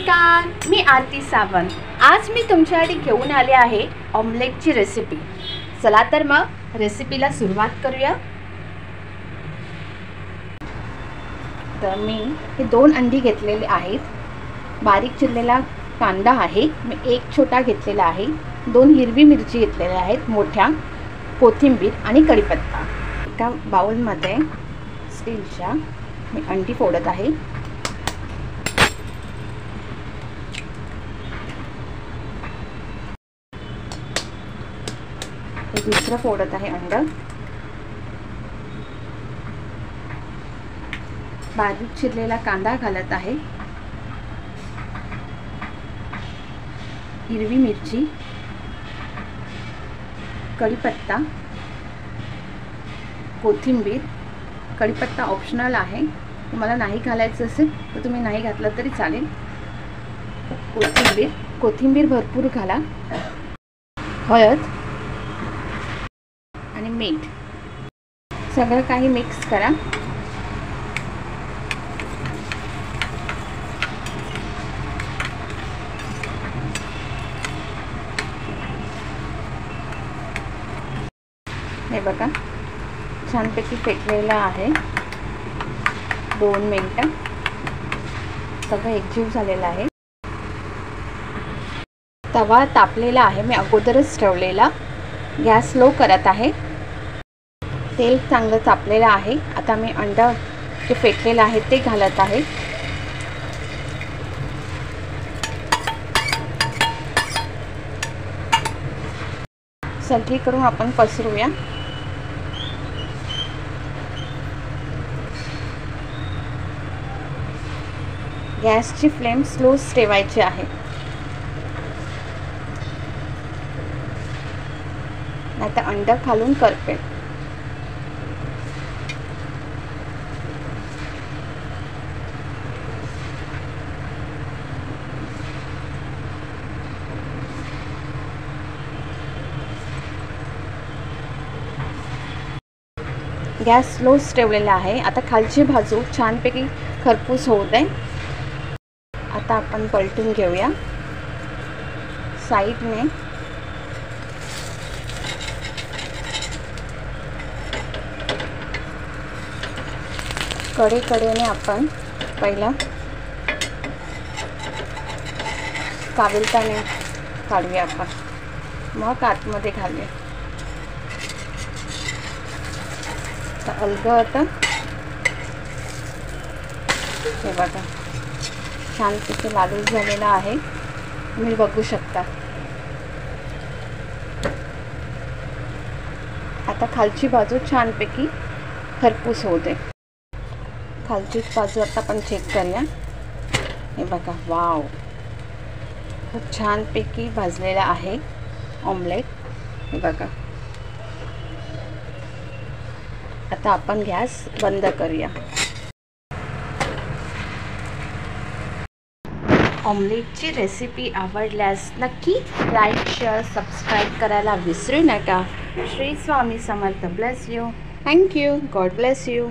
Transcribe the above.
नमस्कार, मी आरती सावंत। आज मी तुमच्यासाठी घेऊन आले आहे ऑमलेटची रेसिपी। चला तर मग रेसिपीला सुरुवात करूया। तर मी हे 2 अंडी घेतलेले आहेत। बारीक चिरलेला कांदा आहे, मी 1 छोटा घेतलेला आहे। 2 हिरवी मिरची घेतलेल्या आहेत मोठ्या, कोथिंबीर आणि कढीपत्ता। एका बाउलमध्ये स्टीलच्या मी अंडी फोडत आहे। दुसरं फोडत आहे अंड। बारीक चिरलेला कांदा घालत आहे, हिरवी मिरची, कढीपत्ता, कोथिंबीर। कढीपत्ता ऑप्शनल आहे, तुम्हाला नाही घालायचं असेल तर तुम्ही नाही घातलं तरी चालेल। कोथिंबीर भरपूर घाला। हळद आणि मीठ सगळं काही मिक्स करा। हे बघा छानपैकी फेटलेलं आहे। 2 मिनिटं सगळं एकजीव झालेलं आहे। तवा तापलेला आहे, मी अगोदरच ठेवलेला। गॅस लो करत आहे। तेल चांगलं तापलेलं आहे। आता मी अंड जे फेटलेलं आहे ते घालत आहे। सगळीकडून आपण पसरूया। गॅसची फ्लेम स्लोच ठेवायची आहे, नाहीतर अंड खालून करपेल। गॅस स्लोच ठेवलेला आहे। आता खालची बाजू छानपैकी खरपूस होऊ दे। आता आपण पलटून घेऊया साईडने। कडेने आपण पहिला काविलताने काढूया आपण, मग आतमध्ये घालूया। तर अलगद हे बघा छानपैकी लालूच झालेला आहे, तुम्ही बघू शकता। आता खालची बाजू छानपैकी खरपूस होऊ दे। खालची बाजू आता आपण चेक करूया। हे बघा, वाव, खूप छानपैकी भाजलेला आहे ऑमलेट। हे बघा, आता आपण गॅस बंद करूया। ऑमलेटची रेसिपी आवडल्यास नक्की लाईक, शेअर, सबस्क्राईब करायला विसरू नका। Shri Swami Samarth bless you. Thank you. God bless you.